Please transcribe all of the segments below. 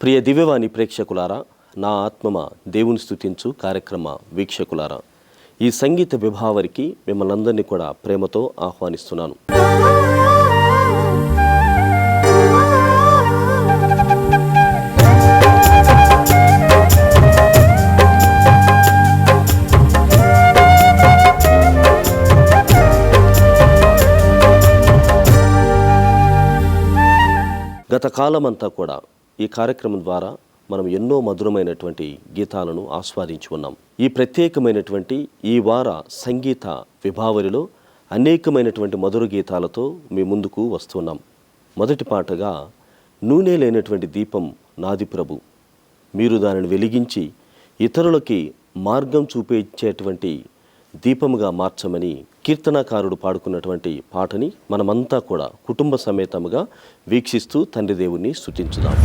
ప్రియ దివ్యవాణి ప్రేక్షకులారా, నా ఆత్మమ దేవుని స్తుతించు కార్యక్రమ వీక్షకులారా, ఈ సంగీత విభావరికి మిమ్మల్ని అందరినీ కూడా ప్రేమతో ఆహ్వానిస్తున్నాను. గత కాలమంతా కూడా ఈ కార్యక్రమం ద్వారా మనం ఎన్నో మధురమైనటువంటి గీతాలను ఆస్వాదించి ఉన్నాం. ఈ ప్రత్యేకమైనటువంటి ఈ వార సంగీత విభావరిలో అనేకమైనటువంటి మధుర గీతాలతో మీ ముందుకు వస్తున్నాం. మొదటి పాటగా నూనె లేనటువంటి దీపం నాది ప్రభు, మీరు దానిని వెలిగించి ఇతరులకి మార్గం చూపించేటువంటి దీపముగా మార్చమని కీర్తనాకారుడు పాడుకున్నటువంటి పాటని మనమంతా కూడా కుటుంబ సమేతముగా వీక్షిస్తూ తండ్రి దేవుణ్ణి స్తుతించుదాం.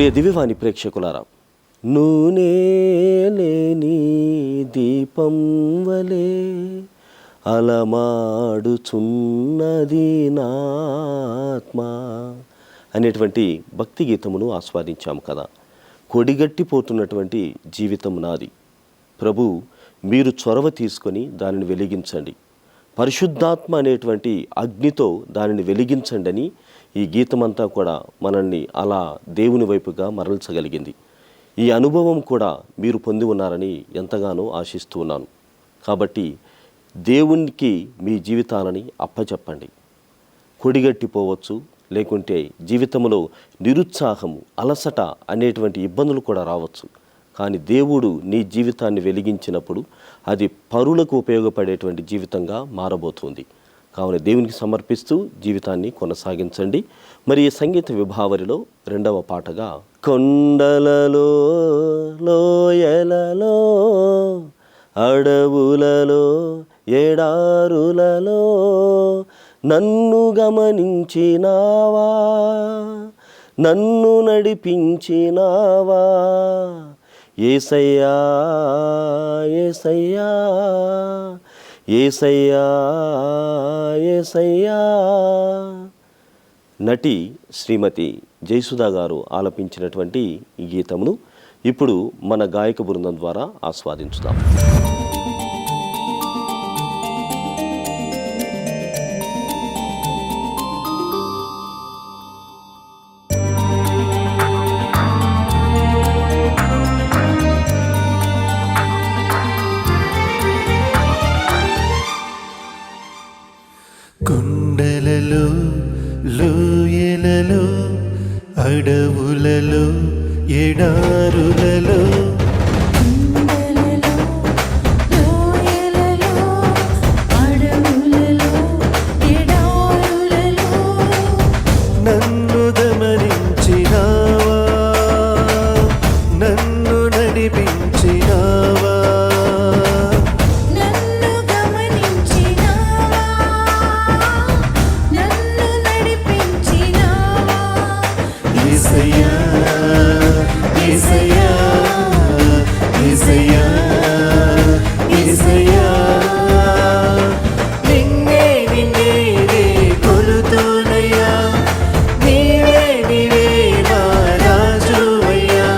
ప్రియ దివ్యవాణి ప్రేక్షకులారా, నూనె లేని దీపం వలె అలమాడుచున్నది నా ఆత్మ అనేటువంటి భక్తి గీతమును ఆస్వాదించాము కదా. కొడిగట్టిపోతున్నటువంటి జీవితం నాది, ప్రభు మీరు చొరవ తీసుకొని దానిని వెలిగించండి, పరిశుద్ధాత్మ అనేటువంటి అగ్నితో దానిని వెలిగించండి అని ఈ గీతమంతా కూడా మనల్ని అలా దేవుని వైపుగా మరల్చగలిగింది. ఈ అనుభవం కూడా మీరు పొంది ఉన్నారని ఎంతగానో ఆశిస్తూ ఉన్నాను. కాబట్టి దేవునికి మీ జీవితాలని అప్పచెప్పండి. కొడిగట్టిపోవచ్చు, లేకుంటే జీవితంలో నిరుత్సాహము, అలసట అనేటువంటి ఇబ్బందులు కూడా రావచ్చు. కానీ దేవుడు నీ జీవితాన్ని వెలిగించినప్పుడు అది పరులకు ఉపయోగపడేటువంటి జీవితంగా మారబోతుంది. కావున దేవునికి సమర్పిస్తూ జీవితాన్ని కొనసాగించండి. మరి ఈ సంగీత విభావరిలో రెండవ పాటగా, కొండలలో లోయలలో అడవులలో ఎడారులలో నన్ను గమనించినావా, నన్ను నడిపించినావా, యేసయ్యా యేసయ్యా యేసయ్యా యేసయ్యా. నటి శ్రీమతి జయసుధా గారు ఆలపించినటువంటి ఈ గీతమును ఇప్పుడు మన గాయక బృందం ద్వారా ఆస్వాదించుదాం. కొండలలో లోయలలో అడవులలో ఎడారులలో నన్ను గమనించినావా, నన్ను నడిపించినావా, యేసయ్యా యేసయ్యా యేసయ్యా యేసయ్యా. నిన్నే నిన్నే కొలుతూనయ్యా, నీవే నీవే నా రాజువయ్యా.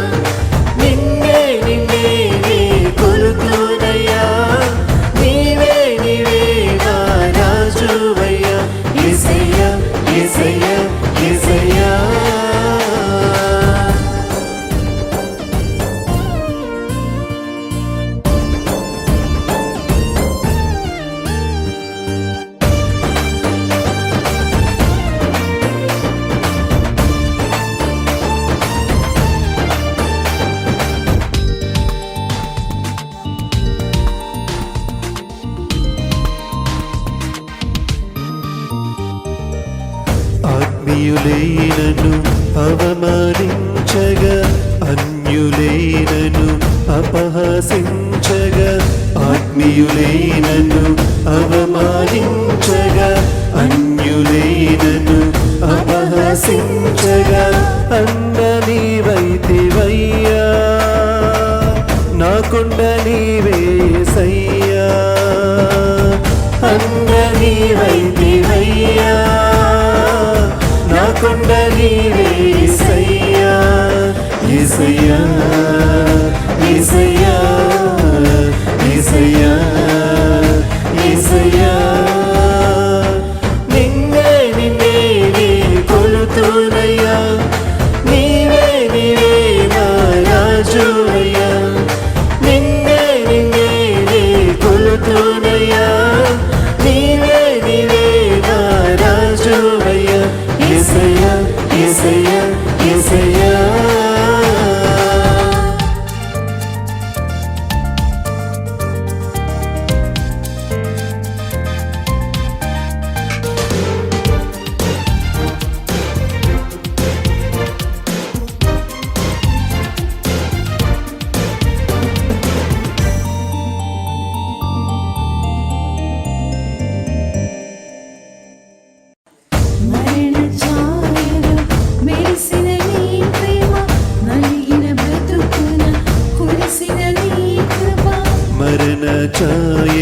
నిన్నే నిన్నే కొలుతూనయ్యా, నీవే నీవే నా రాజువయ్యా. యేసయ్యా యేసయ్యా యేసయ్యా. ఆత్మీయులైనను అవమానించగా, అన్యులైనను అపహసించగా, ఆత్మీయులైనను అవమానించగా, అన్యులైనను అపహసించగా, అండ నీవైతివయ్యా, నాకుండ నీవే యేసయ్యా, అండ నీవైతివయ్యా, నాకుండ నీవే యేసయ్యా. యేసయ్యా యేసయ్యా యేసయ్యా యేసయ్యా. నిన్నే నిన్నే కొలుతూనయ్యా, నీవే నీవే నా రాజువయ్యా. నిన్నే నిన్నే కొలుతూనయ్యా, నీవే నీవే నా రాజువయ్యా. యేసయ్యా యేసయ్యా యేసయ్యా.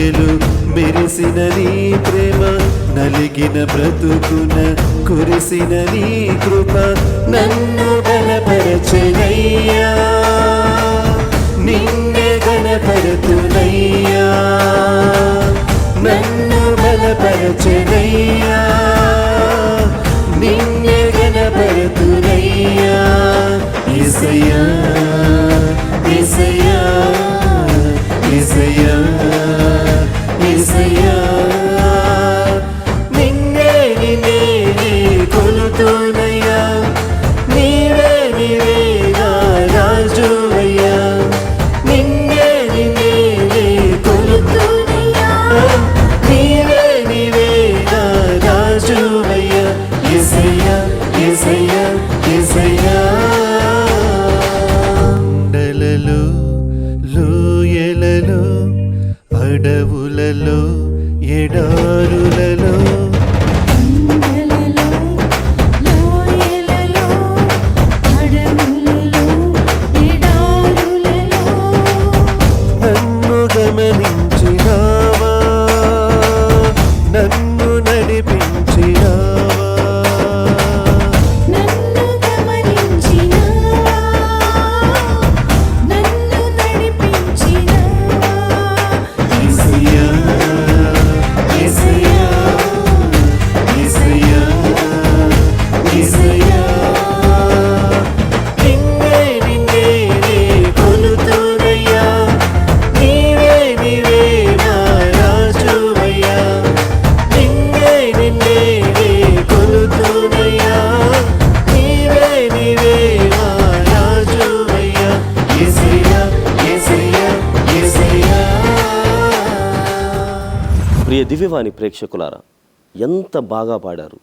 వెన్నెలు మెరిసిన నీ ప్రేమ, నలిగిన బ్రతుకున కురిసిన నీ కృప నన్ను బలపరచెనయ్యా, నిన్నే గణపరతునయ్యా, నన్ను బలపరచెనయ్యా, నిన్నే గణపరతునయ్యా. యేసయ్యా యేసయ్యా యేసయ్యా యేసయ్యా, నిన్నే నిన్నే కొలుతునయ్యా, నీవే నీవే నా రాజువయ్యా, నిన్నే నిన్నే కొలుతునయ్యా, నీవే నీవే నా రాజువయ్యా. యేసయ్యా యేసయ్యా యేసయ్యా. కొండలలో లోయలలో అడవులలో ఎడారులలో నన్ను గమనించినావా, నన్ను నడిపించినావా, యేసయ్యా యేసయ్యా యేసయ్యా యేసయ్యా, నిన్నే నిన్నే కొలుతునయ్యా, నీవే నీవే నా రాజువయ్యా, నిన్నే నిన్నే కొలుతునయ్యా, నీవే నీవే నా రాజువయ్యా. యేసయ్యా యేసయ్యా యేసయ్యా. ప్రియ దివ్యవాణి ప్రేక్షకులారా, ఎంత బాగా పాడారు.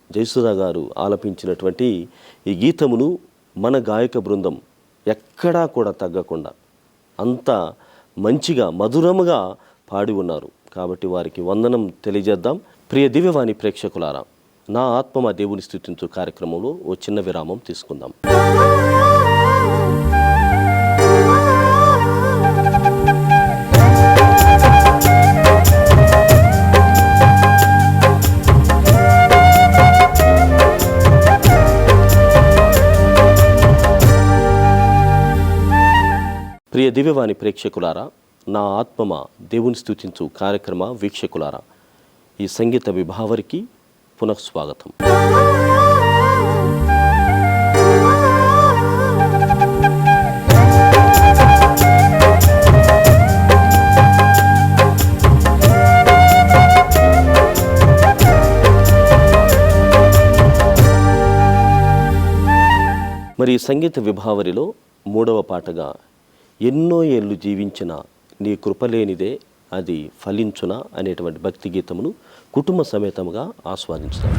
జయసుధా గారు ఆలపించినటువంటి ఈ గీతమును మన గాయక బృందం ఎక్కడా కూడా తగ్గకుండా అంత మంచిగా మధురముగా పాడి ఉన్నారు. కాబట్టి వారికి వందనం తెలియజేద్దాం. ప్రియ దివ్యవాణి ప్రేక్షకులారా, నా ఆత్మ దేవుని స్తుతించు కార్యక్రమంలో ఓ చిన్న విరామం తీసుకుందాం. ప్రియ దివ్యవాణి ప్రేక్షకులారా, నా ఆత్మ దేవుని స్తుతించు కార్యక్రమ వీక్షకులారా, ఈ సంగీత విభావరికి పునఃస్వాగతం. మరి ఈ సంగీత విభావరిలో మూడవ పాటగా ఎన్నో ఏళ్ళు జీవించిన నీ కృపలేనిదే అది ఫలించునా అనేటువంటి భక్తి గీతమును కుటుంబ సమేతముగా ఆస్వాదించుతాం.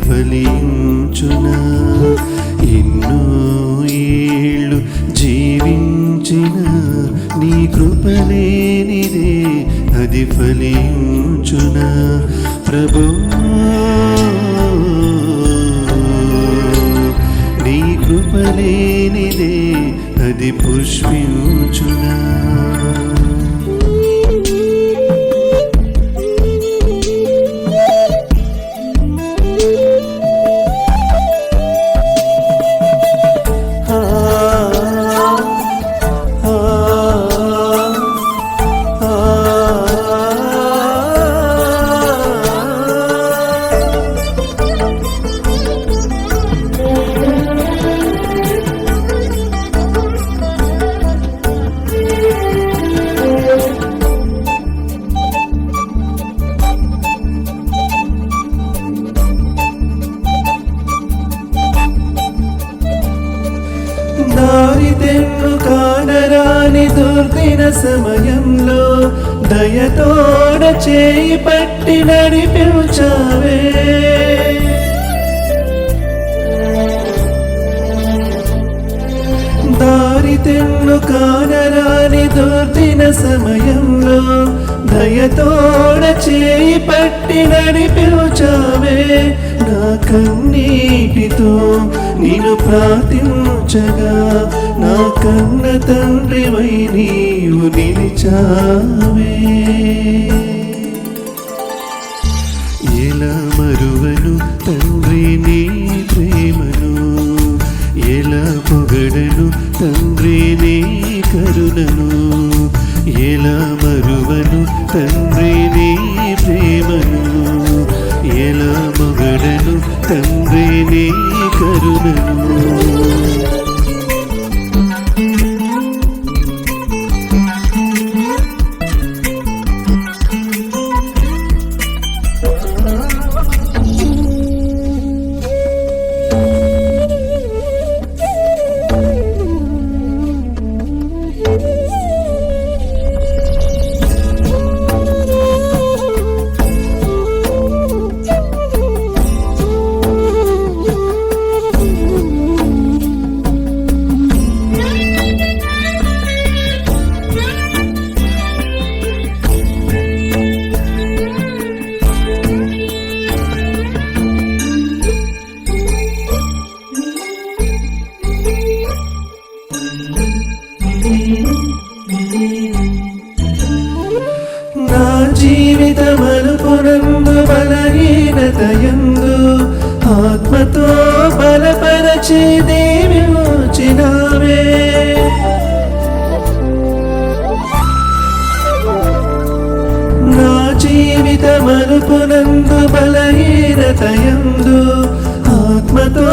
ఫలించునా, ఎన్నో ఏళ్ళు జీవించిన నీ కృపలేనిదే అది ఫలించునా. ప్రభు నీ కృపలేనిదే అది పుష్పించునా. దుర్దిన సమయంలో దయతోడ చేయి పట్టి నడిపించావే. దారి తెన్ను కానరాని దుర్దిన సమయంలో దయతోడ చేయి పట్టి నడిపించావే. నా కన్నీటితో నిన్ను ప్రార్థించగా నా కన్న తండ్రివై నీవు నిలిచావే. ఎలా మరువను తండ్రి నీ ప్రేమను, ఎలా పొగడను తండ్రి నీ కరుణను. ఎలా మరువను తండ్రి నీ ప్రేమను, ఎలా పొగడను తండ్రి నీ కరుణను. నా జీవిత మలుపునందు బలహీనతయందు ఆత్మతో బలపరచి దీవించినావే. నా జీవిత మలుపునందు బలహీనతయందు ఆత్మతో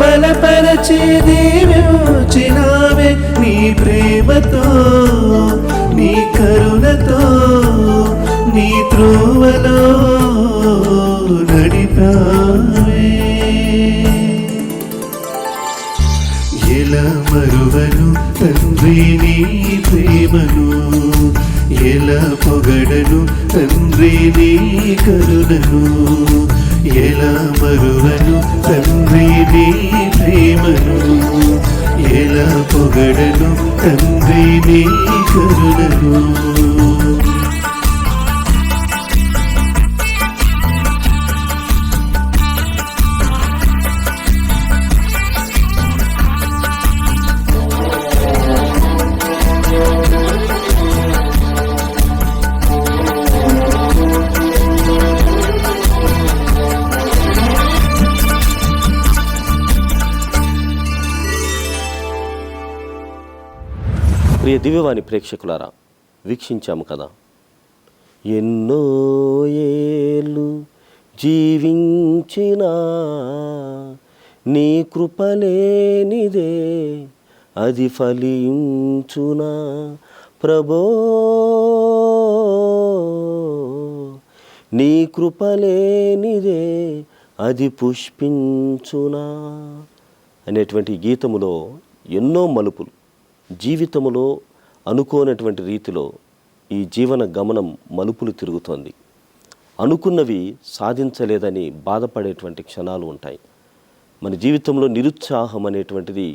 బలపరచి దీవించినావే. నీ ప్రేమతో నీ కరుణతో నీ త్రోవలో నడిపావే. ఎలా మరువను తండ్రి నీ ప్రేమను, ఎలా పొగడను తండ్రి నీ కరుణను. ఎలా మరువను తండ్రి నీ ప్రేమను, ఎలా పొగడను తండ్రి నీ కరుణను. ప్రియ దివ్యవాణి ప్రేక్షకులారా, వీక్షించాము కదా, ఎన్నో ఏళ్ళు జీవించిన నీ కృపలేనిదే అది ఫలించునా ప్రభో. నీ కృపలేనిదే అది పుష్పించునా అనేటువంటి గీతములో ఎన్నో మలుపులు, జీవితములో అనుకోనటువంటి రీతిలో ఈ జీవన గమనం మలుపులు తిరుగుతోంది. అనుకున్నవి సాధించలేదని బాధపడేటువంటి క్షణాలు ఉంటాయి. మన జీవితంలో నిరుత్సాహం అనేటువంటిది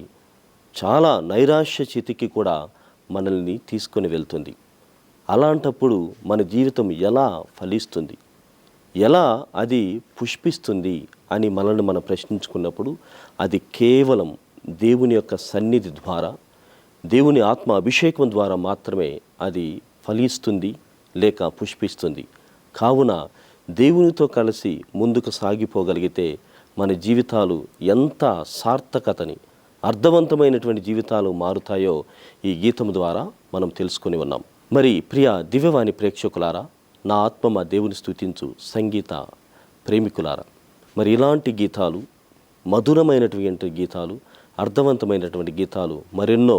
చాలా నైరాశ్య స్థితికి కూడా మనల్ని తీసుకొని వెళ్తుంది. అలాంటప్పుడు మన జీవితం ఎలా ఫలిస్తుంది, ఎలా అది పుష్పిస్తుంది అని మనల్ని మనం ప్రశ్నించుకున్నప్పుడు అది కేవలం దేవుని యొక్క సన్నిధి ద్వారా, దేవుని ఆత్మ అభిషేకం ద్వారా మాత్రమే అది ఫలిస్తుంది లేక పుష్పిస్తుంది. కావున దేవునితో కలిసి ముందుకు సాగిపోగలిగితే మన జీవితాలు ఎంత సార్థకతని, అర్థవంతమైనటువంటి జీవితాలు మారుతాయో ఈ గీతం ద్వారా మనం తెలుసుకొని ఉన్నాం. మరి ప్రియ దివ్యవాణి ప్రేక్షకులారా, నా ఆత్మ మా దేవుని స్తుతించు సంగీత ప్రేమికులారా, మరి ఇలాంటి గీతాలు, మధురమైనటువంటి గీతాలు, అర్థవంతమైనటువంటి గీతాలు మరెన్నో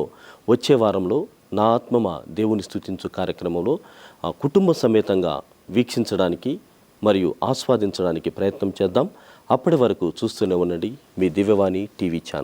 వచ్చే వారంలో నా ఆత్మ మా దేవుని స్తుతించు కార్యక్రమంలో కుటుంబ సమేతంగా వీక్షించడానికి మరియు ఆస్వాదించడానికి ప్రయత్నం చేద్దాం. అప్పటి వరకు చూస్తూనే ఉండండి మీ దివ్యవాణి టీవీ ఛానల్.